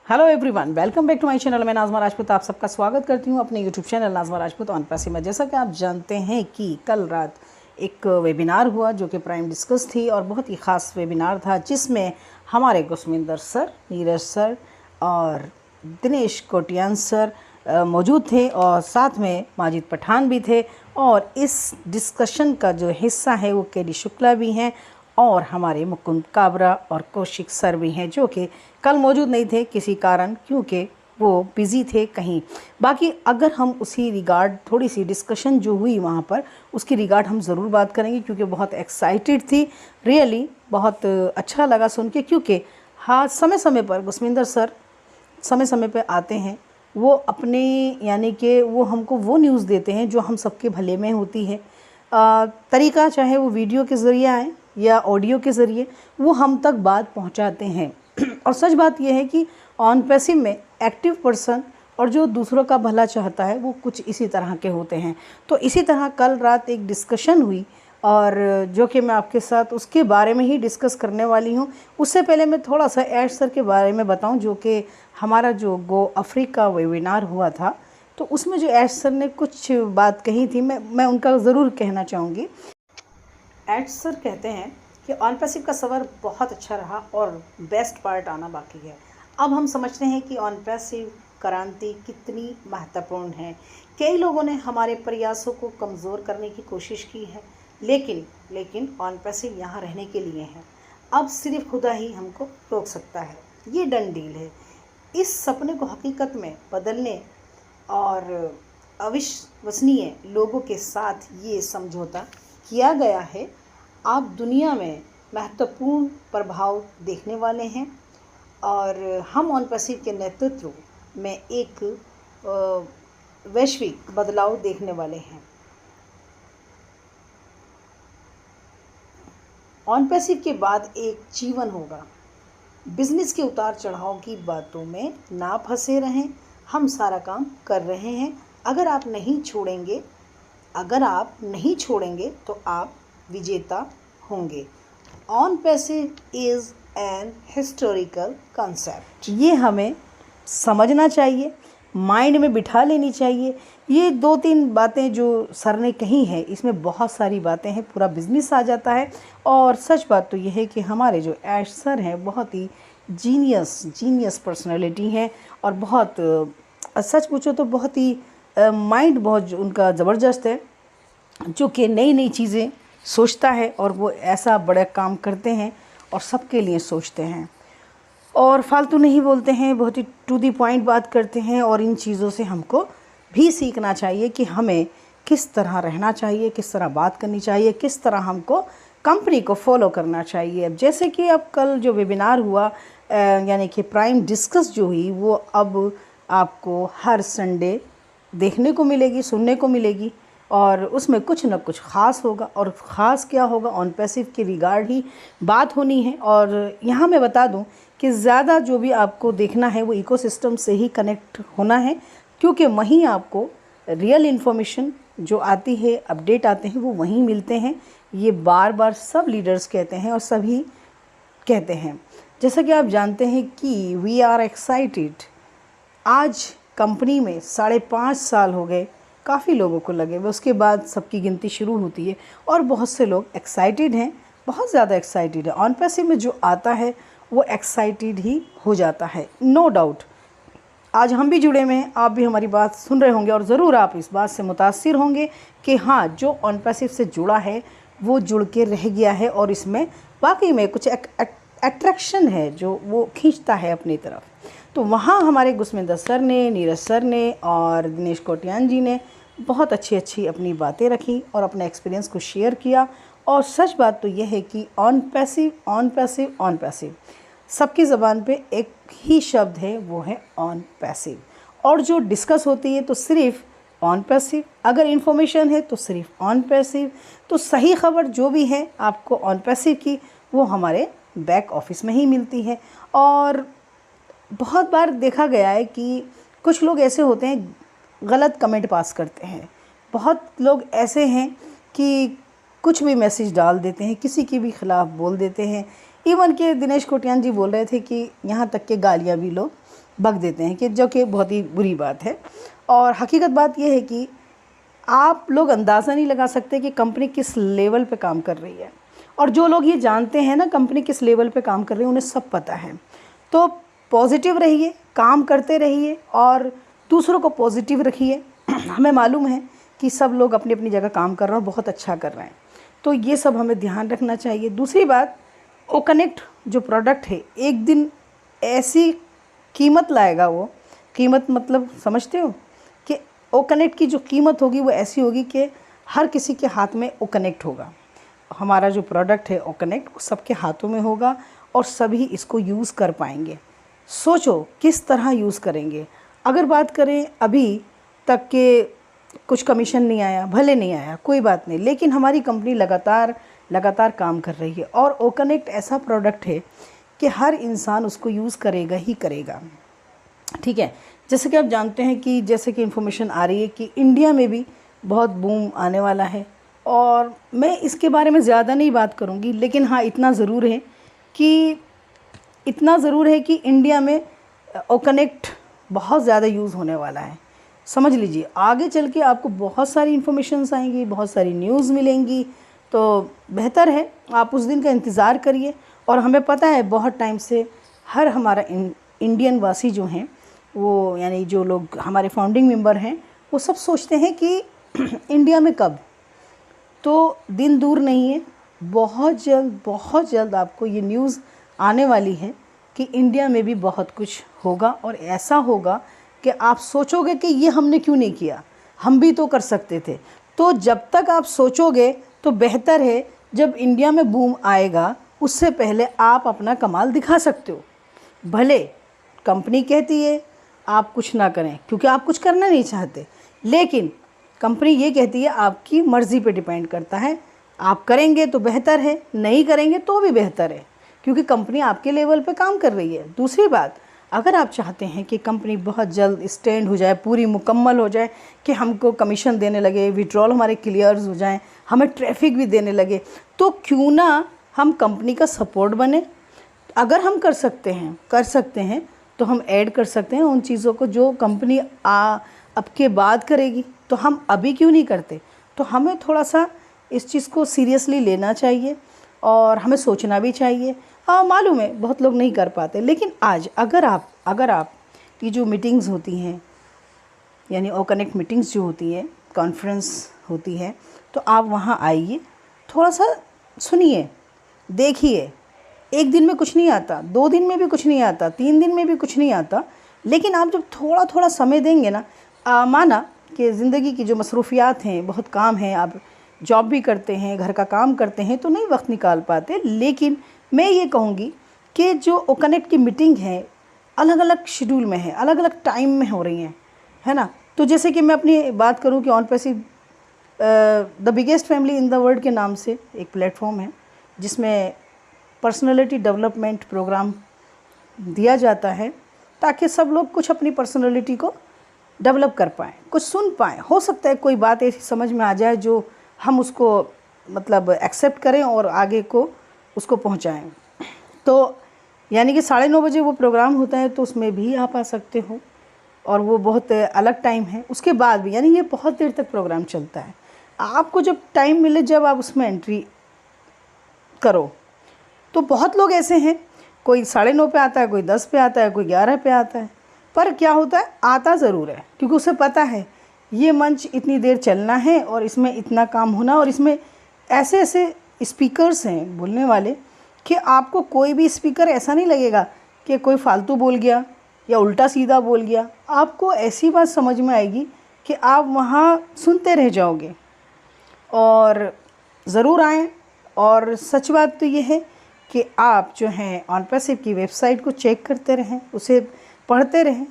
Hello everyone, welcome back to my channel. मैं नाज़मा राजपूत आप सबका स्वागत करती हूं अपने YouTube channel Nazma Rajput on पैसे में। जैसा कि आप जानते हैं कि कल रात एक वेबिनार हुआ जो कि प्राइम डिस्कस थी और बहुत ही ख़ास वेबिनार था, जिसमें हमारे गुस्मिंदर सर, नीरज सर और दिनेश कोटियान सर मौजूद थे और साथ में माजिद पठान भी थे। और इस डिस्कशन का जो हिस्सा है वो के डी शुक्ला भी हैं और हमारे मुकुंद काबरा और कौशिक सर भी हैं, जो कि कल मौजूद नहीं थे किसी कारण, क्योंकि वो बिज़ी थे कहीं। बाकी अगर हम उसी रिगार्ड थोड़ी सी डिस्कशन जो हुई वहाँ पर उसकी रिगार्ड हम ज़रूर बात करेंगे, क्योंकि बहुत एक्साइटेड थी। रियली बहुत अच्छा लगा सुन के, क्योंकि हाँ समय समय पर गुस्मिंदर सर समय समय पर आते हैं। वो अपने यानी कि वो हमको वो न्यूज़ देते हैं जो हम सबके भले में होती है। तरीका चाहे वो वीडियो के ज़रिए आए या ऑडियो के ज़रिए, वो हम तक बात पहुंचाते हैं। और सच बात यह है कि ऑन पैसिव में एक्टिव पर्सन और जो दूसरों का भला चाहता है वो कुछ इसी तरह के होते हैं। तो इसी तरह कल रात एक डिस्कशन हुई और जो कि मैं आपके साथ उसके बारे में ही डिस्कस करने वाली हूँ। उससे पहले मैं थोड़ा सा ऐश सर के बारे में बताऊँ, जो कि हमारा जो गो अफ्रीका वेबिनार हुआ था, तो उसमें जो ऐश सर ने कुछ बात कही थी, मैं उनका ज़रूर कहना चाहूँगी। ऐश सर कहते हैं कि ऑन पैसिव का सफ़र बहुत अच्छा रहा और बेस्ट पार्ट आना बाकी है। अब हम समझते हैं कि ऑन पैसिव क्रांति कितनी महत्वपूर्ण है। कई लोगों ने हमारे प्रयासों को कमज़ोर करने की कोशिश की है, लेकिन ऑन पैसिव यहाँ रहने के लिए है। अब सिर्फ खुदा ही हमको रोक सकता है। ये डन डील है। इस सपने को हकीकत में बदलने और अविश्वसनीय लोगों के साथ ये समझौता किया गया है। आप दुनिया में महत्वपूर्ण प्रभाव देखने वाले हैं और हम ऑन पैसिव के नेतृत्व में एक वैश्विक बदलाव देखने वाले हैं। ऑन पैसिव के बाद एक जीवन होगा। बिजनेस के उतार चढ़ाव की बातों में ना फंसे रहें। हम सारा काम कर रहे हैं। अगर आप नहीं छोड़ेंगे तो आप विजेता होंगे। On passive is an historical concept. ये हमें समझना चाहिए, माइंड में बिठा लेनी चाहिए। ये 2-3 बातें जो सर ने कही हैं, इसमें बहुत सारी बातें हैं, पूरा बिजनेस आ जाता है। और सच बात तो यह है कि हमारे जो ऐश सर हैं बहुत ही जीनियस पर्सनालिटी हैं और बहुत सच पूछो तो बहुत ही माइंड बहुत उनका ज़बरदस्त है, जो कि नई नई चीज़ें सोचता है और वो ऐसा बड़ा काम करते हैं और सबके लिए सोचते हैं और फालतू नहीं बोलते हैं, बहुत ही टू दी पॉइंट बात करते हैं। और इन चीज़ों से हमको भी सीखना चाहिए कि हमें किस तरह रहना चाहिए, किस तरह बात करनी चाहिए, किस तरह हमको कंपनी को फॉलो करना चाहिए। अब जैसे कि अब कल जो वेबिनार हुआ यानी कि प्राइम डिस्कस जो हुई, वो अब आपको हर संडे देखने को मिलेगी, सुनने को मिलेगी और उसमें कुछ न कुछ ख़ास होगा। और ख़ास क्या होगा, ऑन पैसिव के रिगार्ड ही बात होनी है। और यहाँ मैं बता दूँ कि ज़्यादा जो भी आपको देखना है वो इकोसिस्टम से ही कनेक्ट होना है, क्योंकि वहीं आपको रियल इन्फॉर्मेशन जो आती है, अपडेट आते हैं, वो वहीं मिलते हैं। ये बार बार सब लीडर्स कहते हैं और सभी कहते हैं। जैसा कि आप जानते हैं कि वी आर एक्साइटेड। आज कंपनी में 5.5 साल हो गए, काफ़ी लोगों को लगे हुए, उसके बाद सबकी गिनती शुरू होती है और बहुत से लोग एक्साइटेड हैं, बहुत ज़्यादा एक्साइटेड है। ऑन पैसिव में जो आता है वो एक्साइटेड ही हो जाता है, नो डाउट। आज हम भी जुड़े हुए हैं, आप भी हमारी बात सुन रहे होंगे और ज़रूर आप इस बात से मुतासिर होंगे कि हाँ, जो ऑन पैसिव से जुड़ा है वो जुड़ के रह गया है और इसमें वाकई में कुछ अट्रैक्शन है जो वो खींचता है अपनी तरफ। तो वहाँ हमारे गुस्मिंदर सर ने, नीरज सर ने और दिनेश कोटियान जी ने बहुत अच्छी अपनी बातें रखी और अपने एक्सपीरियंस को शेयर किया। और सच बात तो यह है कि ऑन पैसिव सबकी ज़बान पे एक ही शब्द है, वो है ऑन पैसिव। और जो डिस्कस होती है तो सिर्फ ऑन पैसिव, अगर इन्फॉर्मेशन है तो सिर्फ ऑन पैसिव। तो सही खबर जो भी है आपको ऑन पैसिव की, वो हमारे बैक ऑफिस में ही मिलती है। और बहुत बार देखा गया है कि कुछ लोग ऐसे होते हैं गलत कमेंट पास करते हैं। बहुत लोग ऐसे हैं कि कुछ भी मैसेज डाल देते हैं, किसी के भी ख़िलाफ़ बोल देते हैं। इवन के दिनेश कोटियान जी बोल रहे थे कि यहाँ तक के गालियाँ भी लोग बक देते हैं, कि जो कि बहुत ही बुरी बात है। और हकीकत बात यह है कि आप लोग अंदाज़ा नहीं लगा सकते कि कंपनी किस लेवल पे काम कर रही है, और जो लोग ये जानते हैं ना कंपनी किस लेवल पे काम कर रही है, उन्हें सब पता है। तो पॉजिटिव रहिए, काम करते रहिए और दूसरों को पॉजिटिव रखिए। हमें मालूम है कि सब लोग अपनी अपनी जगह काम कर रहे हैं और बहुत अच्छा कर रहे हैं, तो ये सब हमें ध्यान रखना चाहिए। दूसरी बात, ओ कनेक्ट जो प्रोडक्ट है एक दिन ऐसी कीमत लाएगा, वो कीमत मतलब समझते हो कि ओ कनेक्ट की जो कीमत होगी वो ऐसी होगी कि हर किसी के हाथ में ओ कनेक्ट होगा। हमारा जो प्रोडक्ट है ओ कनेक्ट सबके हाथों में होगा और सभी इसको यूज़ कर पाएंगे। सोचो किस तरह यूज़ करेंगे। अगर बात करें अभी तक के कुछ कमीशन नहीं आया, भले नहीं आया कोई बात नहीं, लेकिन हमारी कंपनी लगातार काम कर रही है और ओ कनेक्ट ऐसा प्रोडक्ट है कि हर इंसान उसको यूज़ करेगा ही करेगा। ठीक है, जैसे कि आप जानते हैं कि जैसे कि इन्फॉर्मेशन आ रही है कि इंडिया में भी बहुत बूम आने वाला है, और मैं इसके बारे में ज़्यादा नहीं बात करूँगी, लेकिन हाँ इतना ज़रूर है कि इंडिया में ओ कनेक्ट बहुत ज़्यादा यूज़ होने वाला है। समझ लीजिए आगे चल के आपको बहुत सारी इन्फॉर्मेशंस आएंगी, बहुत सारी न्यूज़ मिलेंगी, तो बेहतर है आप उस दिन का इंतज़ार करिए। और हमें पता है बहुत टाइम से हर हमारा इंडियन वासी जो हैं, वो यानी जो लोग हमारे फाउंडिंग मेंबर हैं, वो सब सोचते हैं कि इंडिया में कब, तो दिन दूर नहीं है, बहुत जल्द आपको ये न्यूज़ आने वाली है कि इंडिया में भी बहुत कुछ होगा, और ऐसा होगा कि आप सोचोगे कि ये हमने क्यों नहीं किया, हम भी तो कर सकते थे। तो जब तक आप सोचोगे तो बेहतर है, जब इंडिया में बूम आएगा उससे पहले आप अपना कमाल दिखा सकते हो। भले कंपनी कहती है आप कुछ ना करें क्योंकि आप कुछ करना नहीं चाहते, लेकिन कंपनी ये कहती है आपकी मर्ज़ी पे डिपेंड करता है, आप करेंगे तो बेहतर है, नहीं करेंगे तो भी बेहतर है, क्योंकि कंपनी आपके लेवल पे काम कर रही है। दूसरी बात, अगर आप चाहते हैं कि कंपनी बहुत जल्द स्टैंड हो जाए, पूरी मुकम्मल हो जाए, कि हमको कमीशन देने लगे, विड्रॉल हमारे क्लियर्स हो जाएं, हमें ट्रैफिक भी देने लगे, तो क्यों ना हम कंपनी का सपोर्ट बने। अगर हम कर सकते हैं तो हम ऐड कर सकते हैं उन चीज़ों को जो कंपनी अब के बाद करेगी, तो हम अभी क्यों नहीं करते। तो हमें थोड़ा सा इस चीज़ को सीरियसली लेना चाहिए और हमें सोचना भी चाहिए। हाँ मालूम है बहुत लोग नहीं कर पाते, लेकिन आज अगर आप ये जो मीटिंग्स होती हैं, यानी ओ कनेक्ट मीटिंग्स जो होती हैं, कॉन्फ्रेंस होती है, तो आप वहाँ आइए, थोड़ा सा सुनिए, देखिए। एक दिन में कुछ नहीं आता, 2 दिन में भी कुछ नहीं आता, 3 दिन में भी कुछ नहीं आता, लेकिन आप जब थोड़ा थोड़ा समय देंगे ना, माना कि ज़िंदगी की जो मसरूफियात हैं, बहुत काम है, आप जॉब भी करते हैं, घर का काम करते हैं, तो नहीं वक्त निकाल पाते, लेकिन मैं ये कहूँगी कि जो ओ कनेक्ट की मीटिंग है अलग अलग शेड्यूल में है, अलग अलग टाइम में हो रही हैं, है ना। तो जैसे कि मैं अपनी बात करूँ कि on passive the biggest family in the world के नाम से एक प्लेटफॉर्म है जिसमें पर्सनैलिटी डेवलपमेंट प्रोग्राम दिया जाता है, ताकि सब लोग कुछ अपनी पर्सनैलिटी को डेवलप कर पाएँ, कुछ सुन पाएँ। हो सकता है कोई बात ऐसी समझ में आ जाए जो हम उसको मतलब एक्सेप्ट करें और आगे को उसको पहुंचाएं। तो यानी कि 9:30 बजे वो प्रोग्राम होता है, तो उसमें भी आप आ सकते हो, और वो बहुत अलग टाइम है। उसके बाद भी यानी ये बहुत देर तक प्रोग्राम चलता है, आपको जब टाइम मिले जब आप उसमें एंट्री करो। तो बहुत लोग ऐसे हैं, कोई 9:30 पे आता है, कोई 10 पे आता है, कोई 11 पे आता है, पर क्या होता है आता ज़रूर है, क्योंकि उसे पता है ये मंच इतनी देर चलना है और इसमें इतना काम होना, और इसमें ऐसे ऐसे स्पीकर्स हैं बोलने वाले कि आपको कोई भी स्पीकर ऐसा नहीं लगेगा कि कोई फालतू बोल गया या उल्टा सीधा बोल गया। आपको ऐसी बात समझ में आएगी कि आप वहाँ सुनते रह जाओगे। और ज़रूर आएँ। और सच बात तो ये है कि आप जो हैं ऑन पैसिव की वेबसाइट को चेक करते रहें, उसे पढ़ते रहें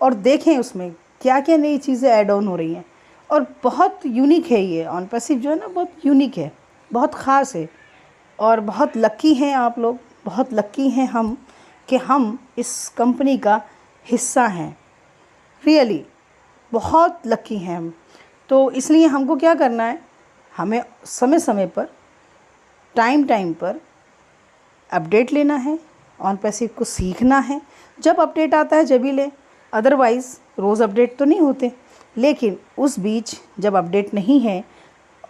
और देखें उसमें क्या क्या नई चीज़ें ऐड ऑन हो रही हैं। और बहुत यूनिक है ये ऑन पैसिव जो है ना, बहुत यूनिक है, बहुत ख़ास है, और बहुत लकी हैं आप लोग, बहुत लकी हैं हम कि हम इस कंपनी का हिस्सा हैं। रियली बहुत लकी हैं हम। तो इसलिए हमको क्या करना है, हमें समय समय पर टाइम पर अपडेट लेना है, ऑन पैसिव को सीखना है। जब अपडेट आता है जब ही लें, अदरवाइज़ रोज़ अपडेट तो नहीं होते। लेकिन उस बीच जब अपडेट नहीं है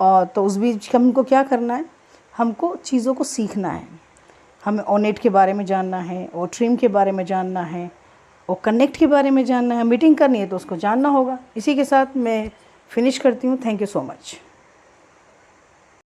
और तो उस बीच हमको क्या करना है, हमको चीज़ों को सीखना है। हमें ऑनेट के बारे में जानना है, और ट्रिम के बारे में जानना है, और कनेक्ट के बारे में जानना है। मीटिंग करनी है तो उसको जानना होगा। इसी के साथ मैं फिनिश करती हूँ। Thank you so much.